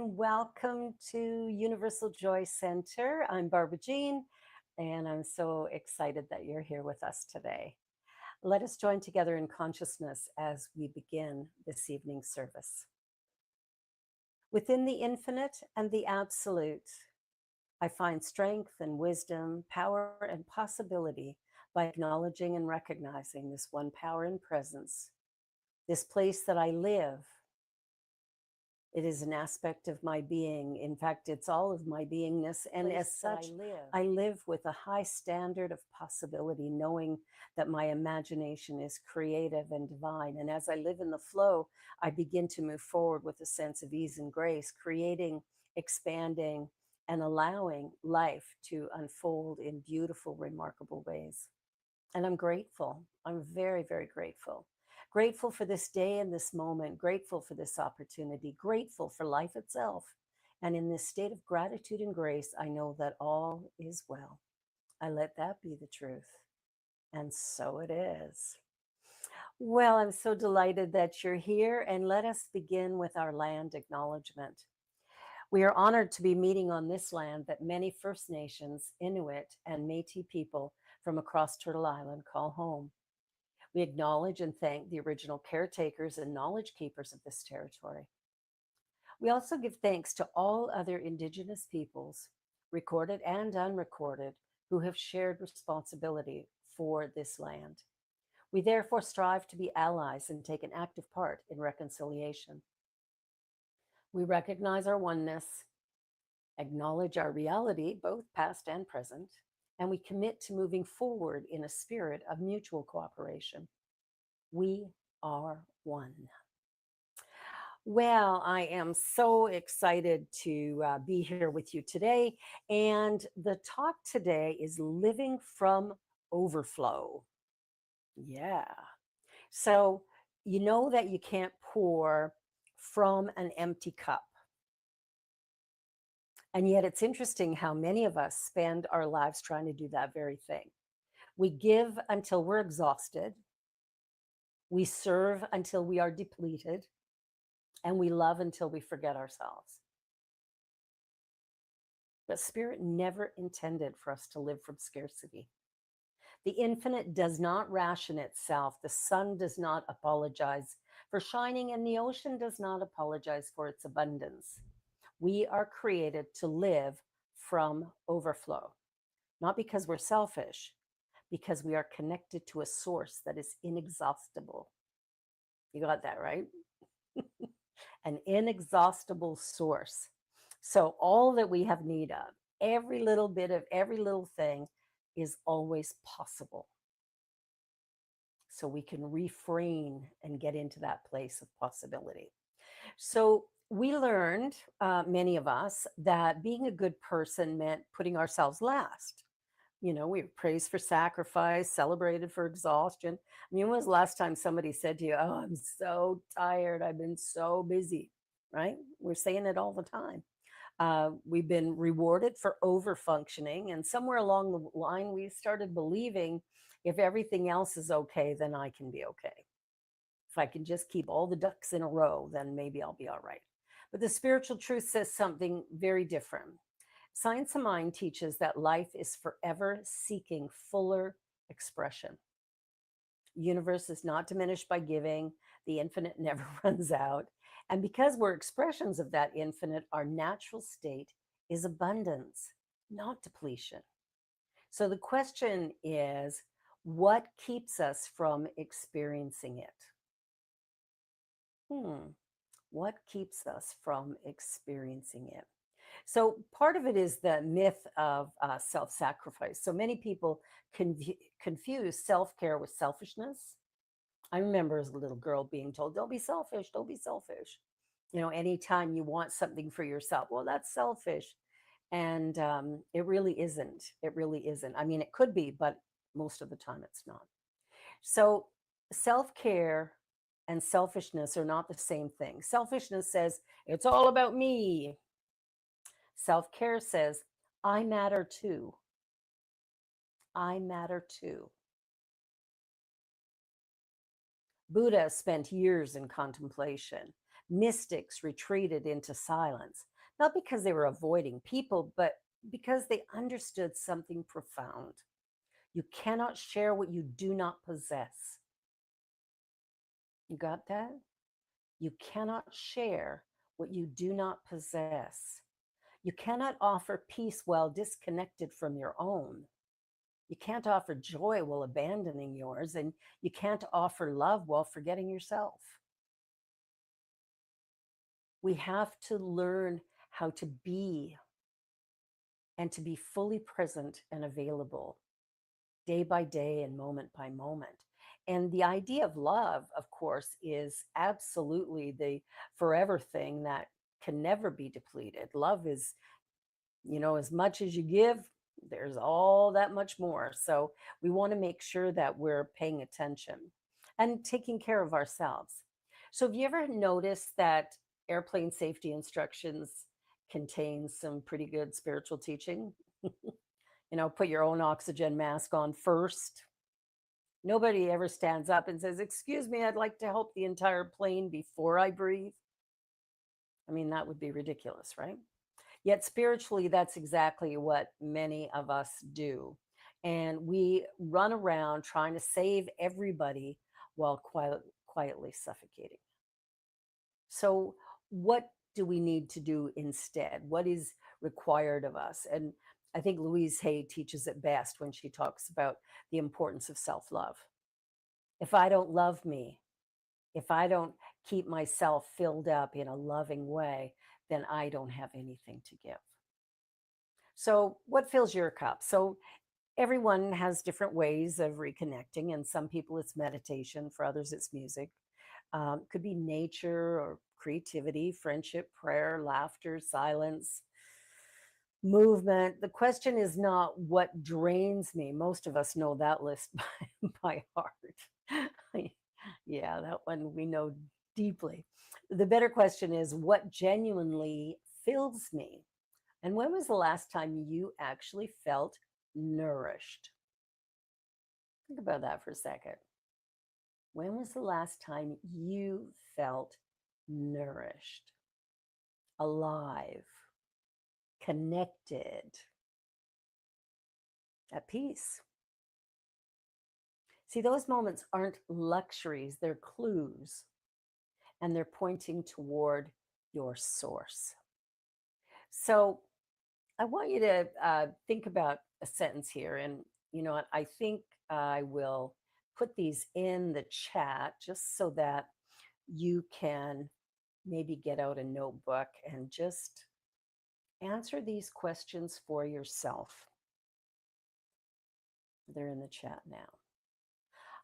and welcome to Universal Joy Center. I'm Barbara Jean, and I'm so excited that you're here with us today. Let us join together in consciousness as we begin this evening's service. Within the infinite and the absolute, I find strength and wisdom, power and possibility by acknowledging and recognizing this one power and presence, this place that I live. It is an aspect of my being. In fact, it's all of my beingness. And as such, I live with a high standard of possibility, knowing that my imagination is creative and divine. And as I live in the flow, I begin to move forward with a sense of ease and grace, creating, expanding, and allowing life to unfold in beautiful, remarkable ways. And I'm grateful. I'm very, very grateful. Grateful for this day and this moment, grateful for this opportunity, grateful for life itself. And in this state of gratitude and grace, I know that all is well. I let that be the truth. And so it is. Well, I'm so delighted that you're here, and let us begin with our land acknowledgement. We are honored to be meeting on this land that many First Nations, Inuit, and Métis people from across Turtle Island call home. We acknowledge and thank the original caretakers and knowledge keepers of this territory. We also give thanks to all other Indigenous peoples, recorded and unrecorded, who have shared responsibility for this land. We therefore strive to be allies and take an active part in reconciliation. We recognize our oneness, acknowledge our reality, both past and present, and we commit to moving forward in a spirit of mutual cooperation. We are one. Well, I am so excited to be here with you today. And the talk today is living from overflow. Yeah. So, you know that you can't pour from an empty cup. And yet it's interesting how many of us spend our lives trying to do that very thing. We give until we're exhausted. We serve until we are depleted. And we love until we forget ourselves. But Spirit never intended for us to live from scarcity. The infinite does not ration itself. The sun does not apologize for shining, and the ocean does not apologize for its abundance. We are created to live from overflow, not because we're selfish, because we are connected to a source that is inexhaustible. You got that, right? An inexhaustible source. So all that we have need of, every little bit of every little thing is always possible. So we can refrain and get into that place of possibility. So we learned, many of us, that being a good person meant putting ourselves last. You know, we were praised for sacrifice, celebrated for exhaustion. I mean, when was the last time somebody said to you, "Oh, I'm so tired. I've been so busy," right? We're saying it all the time. We've been rewarded for over functioning. And somewhere along the line, we started believing if everything else is okay, then I can be okay. If I can just keep all the ducks in a row, then maybe I'll be all right. But the spiritual truth says something very different. Science of Mind teaches that life is forever seeking fuller expression. The universe is not diminished by giving. The infinite never runs out. And because we're expressions of that infinite, our natural state is abundance, not depletion. So the question is, what keeps us from experiencing it? What keeps us from experiencing it? So part of it is the myth of self-sacrifice. So many people confuse self-care with selfishness. I remember as a little girl being told, "Don't be selfish, don't be selfish." You know, anytime you want something for yourself, well, that's selfish. And it really isn't. It really isn't. I mean, it could be, but most of the time it's not. So self-care and selfishness are not the same thing. Selfishness says, it's all about me. Self-care says, I matter too. I matter too. Buddha spent years in contemplation. Mystics retreated into silence. not because they were avoiding people, but because they understood something profound. You cannot share what you do not possess. You got that? You cannot share what you do not possess. You cannot offer peace while disconnected from your own. You can't offer joy while abandoning yours, and you can't offer love while forgetting yourself. We have to learn how to be and to be fully present and available day by day and moment by moment. And the idea of love, of course, is absolutely the forever thing that can never be depleted. Love is, as much as you give, there's all that much more. So we want to make sure that we're paying attention and taking care of ourselves. So have you ever noticed that airplane safety instructions contain some pretty good spiritual teaching? Put your own oxygen mask on first. Nobody ever stands up and says, "Excuse me, I'd like to help the entire plane before I breathe." I mean, that would be ridiculous, right? Yet spiritually, that's exactly what many of us do. And we run around trying to save everybody while quietly suffocating. So, what do we need to do instead? What is required of us? And I think Louise Hay teaches it best when she talks about the importance of self love. If I don't love me, if I don't keep myself filled up in a loving way, then I don't have anything to give. So, what fills your cup? So, everyone has different ways of reconnecting, and some people it's meditation, for others, it's music. Could be nature or creativity, friendship, prayer, laughter, silence, movement. The question is not what drains me. Most of us know that list by heart. Yeah, that one we know deeply. The better question is what genuinely fills me? And when was the last time you actually felt nourished? Think about that for a second. When was the last time you felt nourished, alive, connected, at peace? See, those moments aren't luxuries, they're clues, and they're pointing toward your source. So I want you to think about a sentence here. And you know what? I think I will put these in the chat just so that you can maybe get out a notebook and just answer these questions for yourself. They're in the chat now.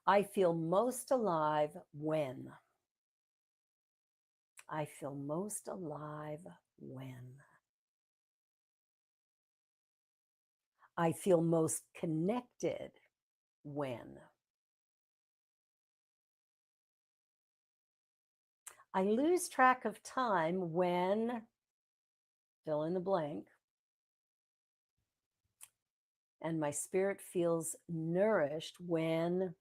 I feel most alive when. I feel most alive when. I feel most connected when. I lose track of time when, fill in the blank, and my spirit feels nourished when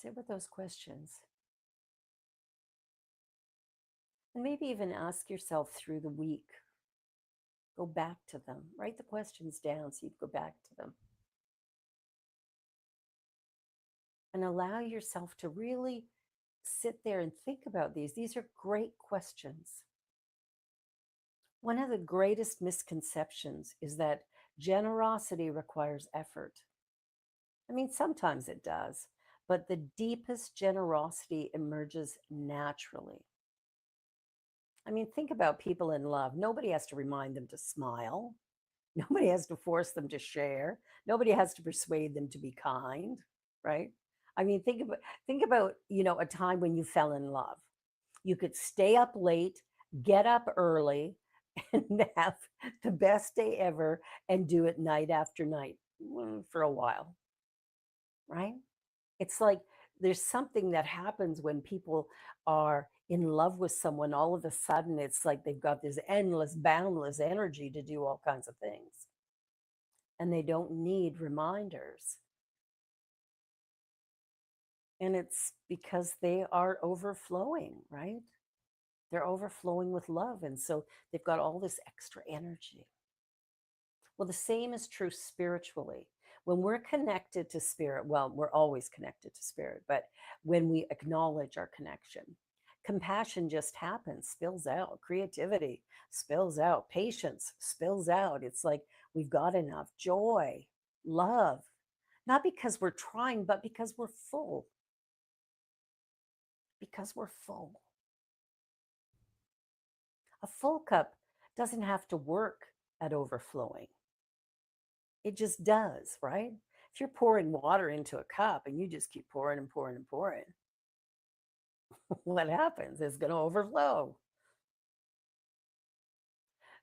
sit with those questions. And maybe even ask yourself through the week. Go back to them. Write the questions down so you can go back to them. And allow yourself to really sit there and think about these. These are great questions. One of the greatest misconceptions is that generosity requires effort. I mean, sometimes it does, but the deepest generosity emerges naturally. I mean, think about people in love. Nobody has to remind them to smile. Nobody has to force them to share. Nobody has to persuade them to be kind, right? I mean, think about, a time when you fell in love. You could stay up late, get up early, and have the best day ever and do it night after night for a while, right? It's like there's something that happens when people are in love with someone. All of a sudden, it's like they've got this endless, boundless energy to do all kinds of things. And they don't need reminders. And it's because they are overflowing, right? They're overflowing with love. And so they've got all this extra energy. Well, the same is true spiritually. When we're connected to spirit, well, we're always connected to spirit, but when we acknowledge our connection, compassion just happens, spills out, creativity spills out, patience spills out. It's like we've got enough joy, love, not because we're trying, but because we're full. Because we're full. A full cup doesn't have to work at overflowing. It just does, right? If you're pouring water into a cup and you just keep pouring and pouring and pouring, what happens? It's going to overflow.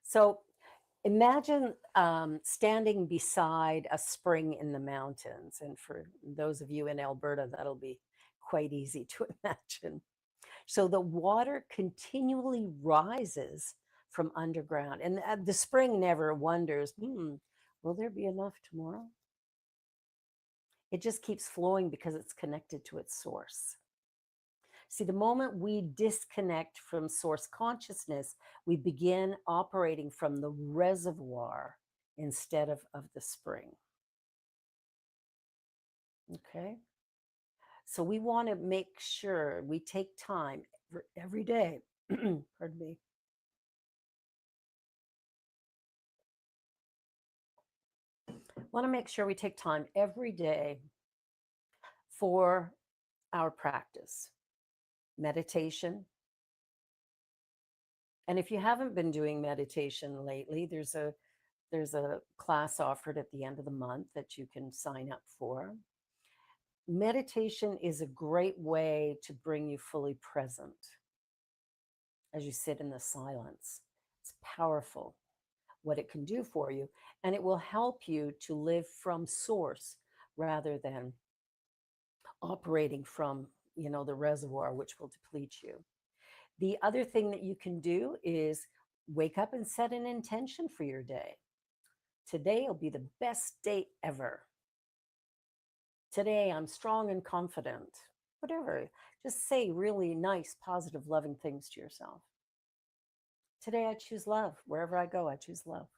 So imagine standing beside a spring in the mountains. And for those of you in Alberta, that'll be quite easy to imagine. So the water continually rises from underground. And the spring never wonders, will there be enough tomorrow? It just keeps flowing because it's connected to its source. See, the moment we disconnect from source consciousness, we begin operating from the reservoir instead of the spring. Okay. So we want to make sure we take time every day. Pardon me. Want to make sure we take time every day for our practice, meditation. And if you haven't been doing meditation lately, there's a class offered at the end of the month that you can sign up for. Meditation is a great way to bring you fully present as you sit in the silence. It's powerful what it can do for you, and it will help you to live from source rather than operating from, the reservoir, which will deplete you. The other thing that you can do is wake up and set an intention for your day. Today will be the best day ever. Today I'm strong and confident. Whatever. Just say really nice, positive, loving things to yourself. Today I choose love. Wherever I go, I choose love.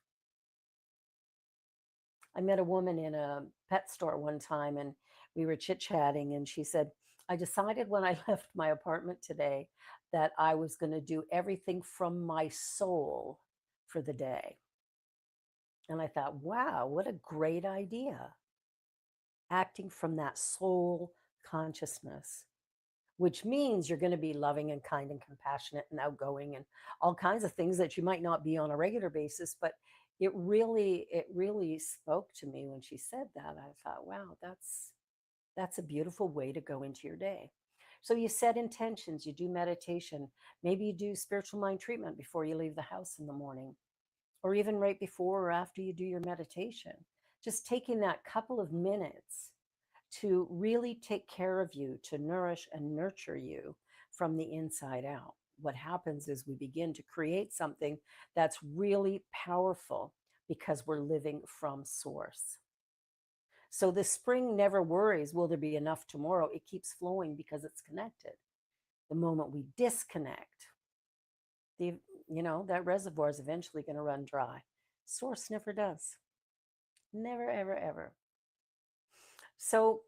I met a woman in a pet store one time and we were chit chatting, and she said, I decided when I left my apartment today that I was going to do everything from my soul for the day. And I thought, wow, what a great idea. Acting from that soul consciousness, which means you're going to be loving and kind and compassionate and outgoing and all kinds of things that you might not be on a regular basis. But it really spoke to me when she said that. I thought, wow, that's a beautiful way to go into your day. So you set intentions, you do meditation, maybe you do spiritual mind treatment before you leave the house in the morning, or even right before or after you do your meditation. Just taking that couple of minutes to really take care of you, to nourish and nurture you from the inside out. What happens is we begin to create something that's really powerful because we're living from source. So the spring never worries, will there be enough tomorrow? It keeps flowing because it's connected. The moment we disconnect, the that reservoir is eventually going to run dry. Source never does. Never, ever, ever. So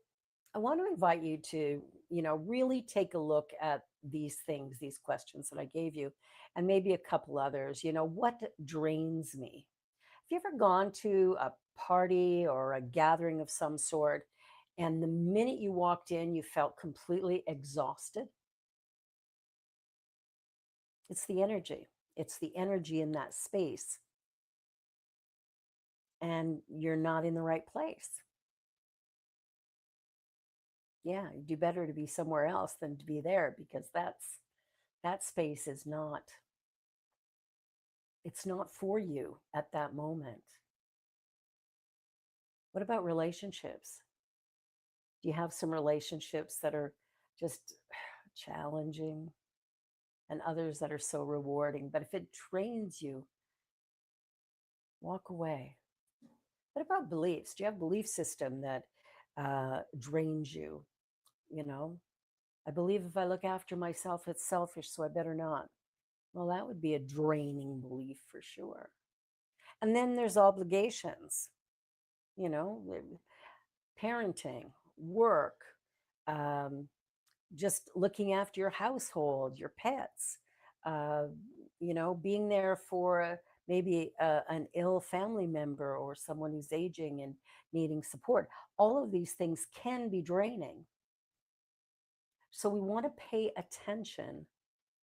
I want to invite you to, really take a look at these things, these questions that I gave you, and maybe a couple others. What drains me? Have you ever gone to a party or a gathering of some sort, and the minute you walked in, you felt completely exhausted? It's the energy. It's the energy in that space, and you're not in the right place. Yeah, you do better to be somewhere else than to be there, because that space is not, it's not for you at that moment. What about relationships? Do you have some relationships that are just challenging and others that are so rewarding? But if it drains you, walk away. What about beliefs? Do you have a belief system that drains you? you know, I believe if I look after myself, it's selfish, so I better not. Well, that would be a draining belief for sure. And then there's obligations, you know, parenting, work, um, just looking after your household, your pets, uh, being there for maybe an ill family member or someone who's aging and needing support. All of these things can be draining. So we want to pay attention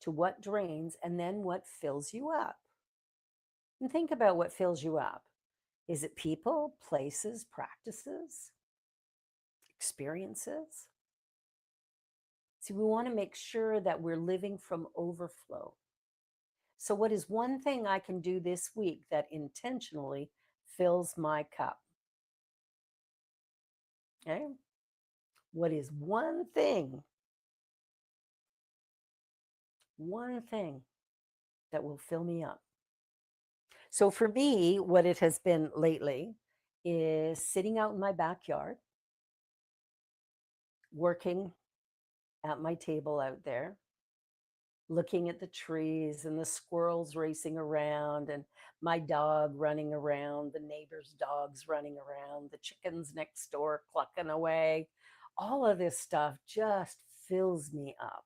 to what drains and then what fills you up. And think about what fills you up. Is it people, places, practices, experiences? See, we want to make sure that we're living from overflow. So, what is one thing I can do this week that intentionally fills my cup? Okay. What is one thing that will fill me up? So, for me, what it has been lately is sitting out in my backyard, working at my table out there, looking at the trees and the squirrels racing around and my dog running around, the neighbor's dogs running around, the chickens next door clucking away. All of this stuff just fills me up.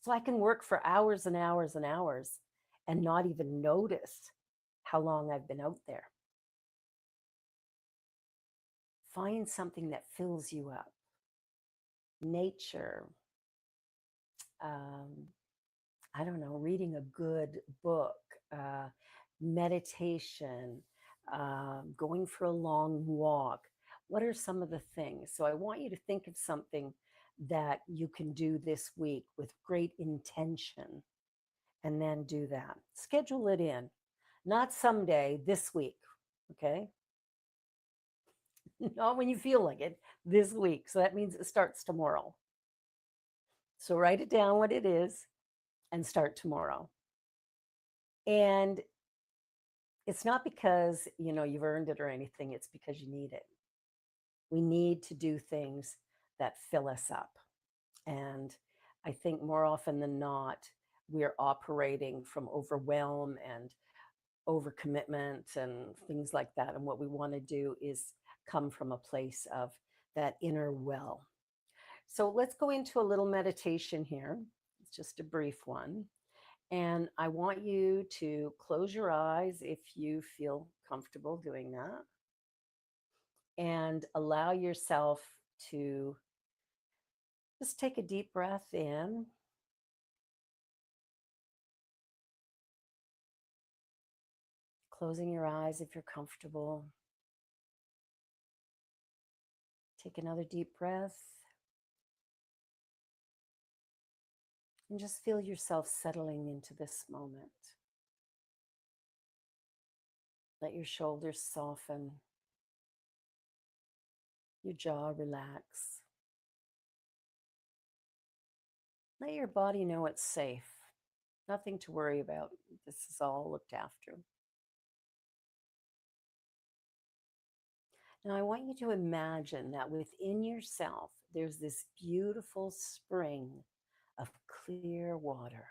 So I can work for hours and hours and hours and not even notice how long I've been out there. Find something that fills you up. Nature, um, I don't know, reading a good book, uh, meditation, going for a long walk. What are some of the things? So I want you to think of something that you can do this week with great intention and then do that. Schedule it in, not someday, this week. Okay. Not when you feel like it, this week. So that means it starts tomorrow. So write it down what it is and start tomorrow. And it's not because, you've earned it or anything, it's because you need it. We need to do things that fill us up. And I think more often than not, we're operating from overwhelm and overcommitment and things like that. And what we want to do is come from a place of that inner well. So let's go into a little meditation here. It's just a brief one. And I want you to close your eyes if you feel comfortable doing that and allow yourself to just take a deep breath in, closing your eyes if you're comfortable. Take another deep breath and just feel yourself settling into this moment. Let your shoulders soften, your jaw relax. Let your body know it's safe. Nothing to worry about. This is all looked after. Now, I want you to imagine that within yourself, there's this beautiful spring of clear water.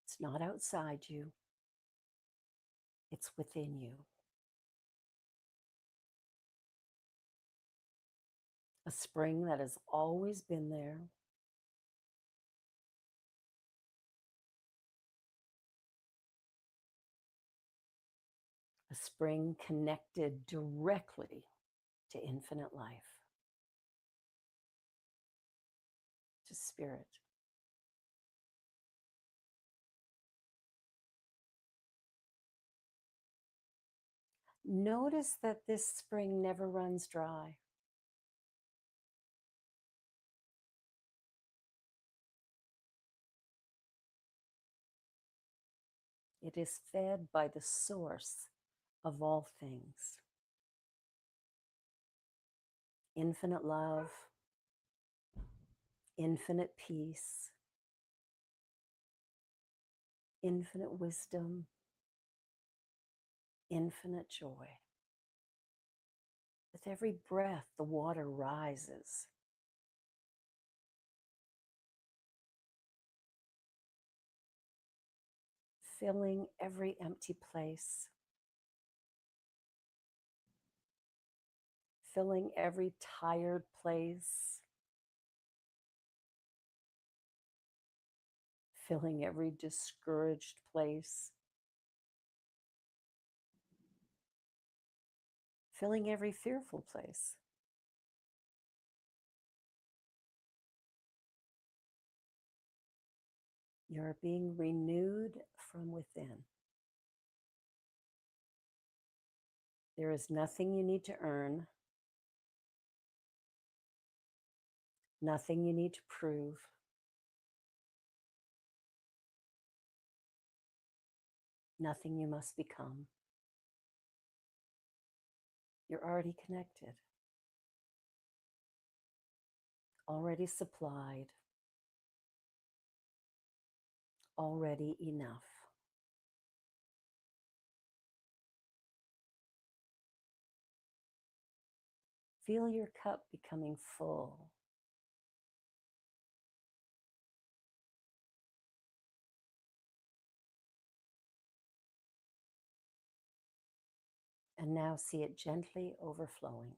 It's not outside you, it's within you. A spring that has always been there, a spring connected directly to infinite life, to spirit. Notice that this spring never runs dry. It is fed by the source of all things. Infinite love, infinite peace, infinite wisdom, infinite joy. With every breath, the water rises, filling every empty place, filling every tired place, filling every discouraged place, filling every fearful place. You're being renewed from within. There is nothing you need to earn, nothing you need to prove, nothing you must become. You're already connected, already supplied, already enough. Feel your cup becoming full. And now see it gently overflowing.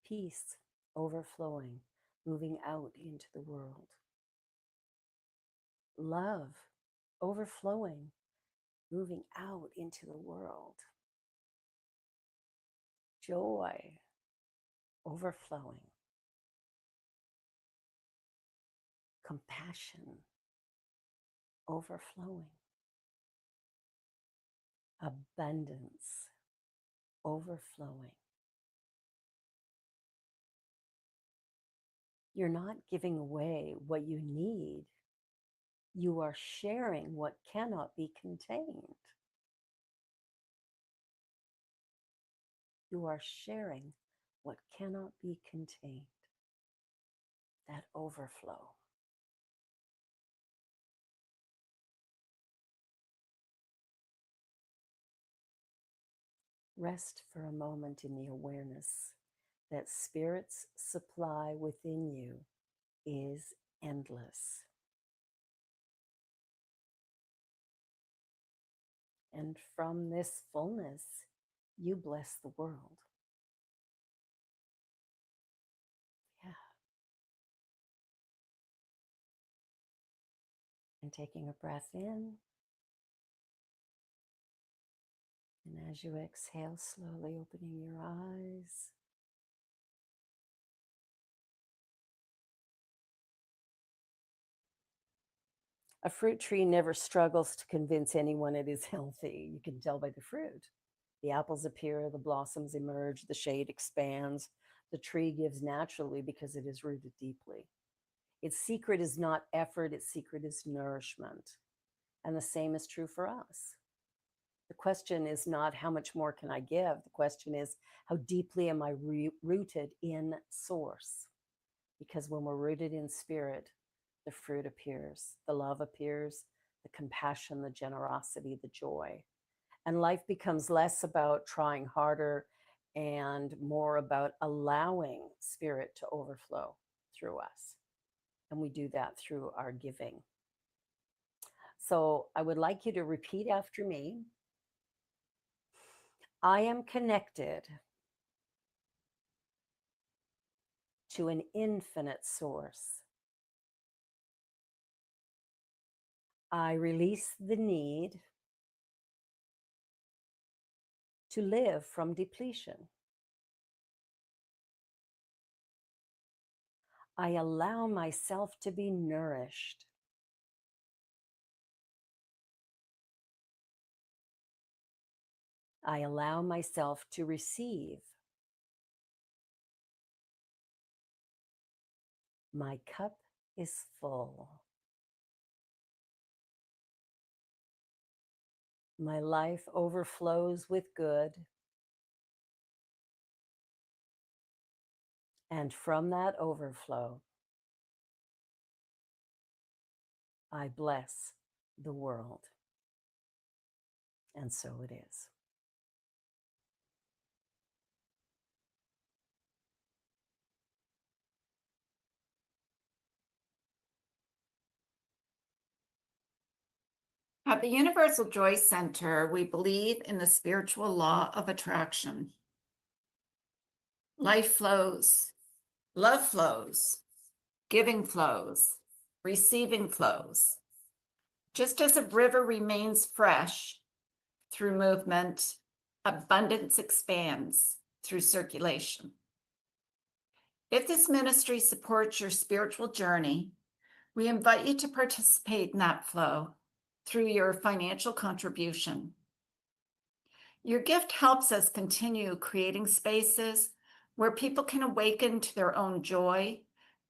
Peace overflowing, moving out into the world. Love overflowing, moving out into the world. Joy overflowing. Compassion overflowing. Abundance overflowing. You're not giving away what you need. You are sharing what cannot be contained. You are sharing what cannot be contained. That overflow. Rest for a moment in the awareness that Spirit's supply within you is endless. And from this fullness, you bless the world. Yeah. And taking a breath in. And as you exhale, slowly opening your eyes. A fruit tree never struggles to convince anyone it is healthy. You can tell by the fruit. The apples appear, the blossoms emerge, the shade expands. The tree gives naturally because it is rooted deeply. Its secret is not effort, its secret is nourishment. And the same is true for us. The question is not how much more can I give? The question is how deeply am I rooted in source? Because when we're rooted in spirit, the fruit appears, the love appears, the compassion, the generosity, the joy. And life becomes less about trying harder and more about allowing spirit to overflow through us. And we do that through our giving. So I would like you to repeat after me. I am connected to an infinite source. I release the need to live from depletion. I allow myself to be nourished. I allow myself to receive. My cup is full. My life overflows with good. And from that overflow, I bless the world. And so it is. At the Universal Joy Center, we believe in the spiritual law of attraction. Life flows, love flows, giving flows, receiving flows. Just as a river remains fresh through movement, abundance expands through circulation. If this ministry supports your spiritual journey, we invite you to participate in that flow through your financial contribution. Your gift helps us continue creating spaces where people can awaken to their own joy,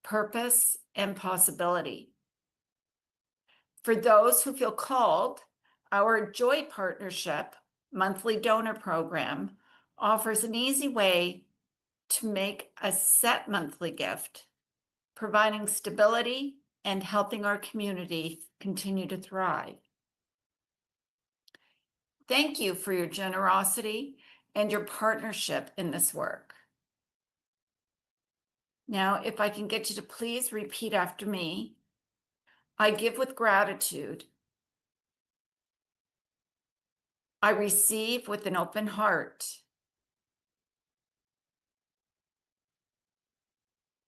purpose, and possibility. For those who feel called, our Joy Partnership monthly donor program offers an easy way to make a set monthly gift, providing stability and helping our community continue to thrive. Thank you for your generosity and your partnership in this work. Now, if I can get you to please repeat after me. I give with gratitude. I receive with an open heart.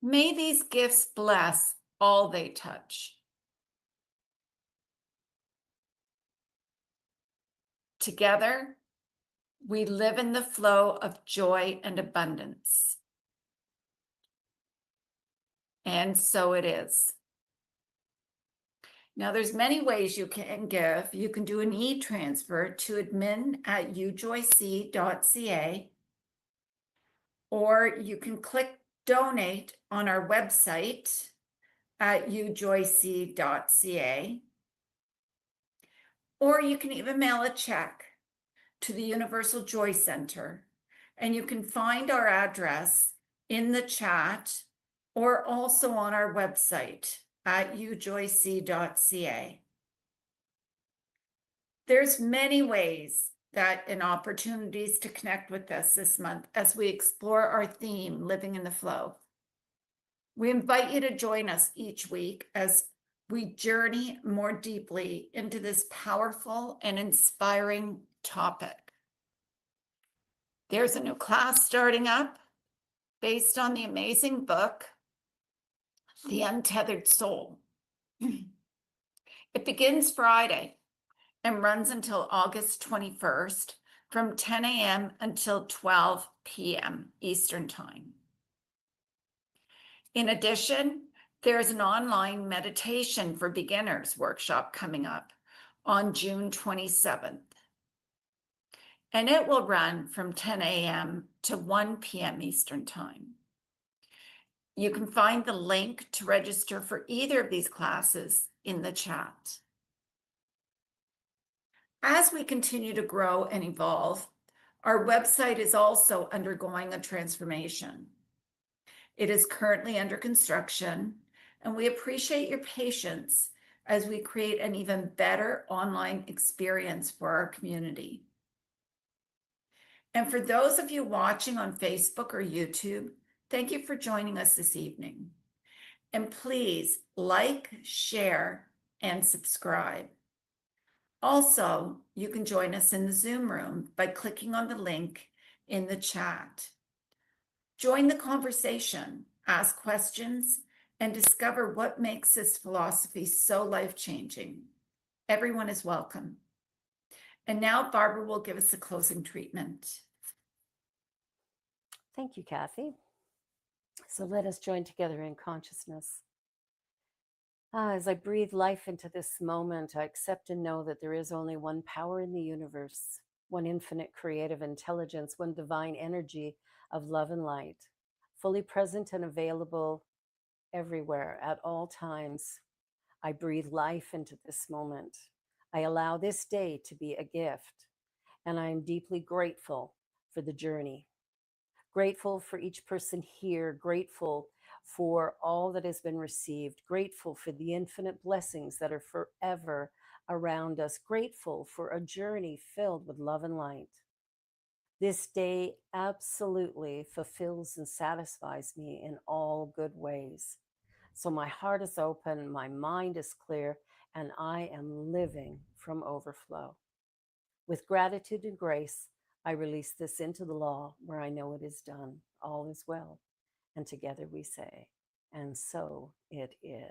May these gifts bless all they touch. Together, we live in the flow of joy and abundance. And so it is. Now, there's many ways you can give. You can do an e-transfer to admin@ujoyc.ca, or you can click donate on our website at ujoyc.ca, or you can even mail a check to the Universal Joy Center, and you can find our address in the chat or also on our website at ujoyc.ca. There's many ways that and opportunities to connect with us this month as we explore our theme, Living in the Flow. We invite you to join us each week as we journey more deeply into this powerful and inspiring topic. There's a new class starting up based on the amazing book, The Untethered Soul. It begins Friday and runs until August 21st from 10 a.m. until 12 p.m. Eastern Time. In addition, there's an online meditation for beginners workshop coming up on June 27th. And it will run from 10 a.m. to 1 p.m. Eastern Time. You can find the link to register for either of these classes in the chat. As we continue to grow and evolve, our website is also undergoing a transformation. It is currently under construction, and we appreciate your patience as we create an even better online experience for our community. And for those of you watching on Facebook or YouTube, thank you for joining us this evening. And please like, share, and subscribe. Also, you can join us in the Zoom room by clicking on the link in the chat. Join the conversation, ask questions, and discover what makes this philosophy so life-changing. Everyone is welcome. And now Barbara will give us a closing treatment. Thank you, Kathy. So let us join together in consciousness. As I breathe life into this moment, I accept and know that there is only one power in the universe, one infinite creative intelligence, one divine energy of love and light, fully present and available everywhere at all times. I breathe life into this moment. I allow this day to be a gift, and I am deeply grateful for the journey. Grateful for each person here, grateful for all that has been received, grateful for the infinite blessings that are forever around us, grateful for a journey filled with love and light. This day absolutely fulfills and satisfies me in all good ways. So my heart is open, my mind is clear, and I am living from overflow. With gratitude and grace, I release this into the law where I know it is done. All is well. And together we say, and so it is.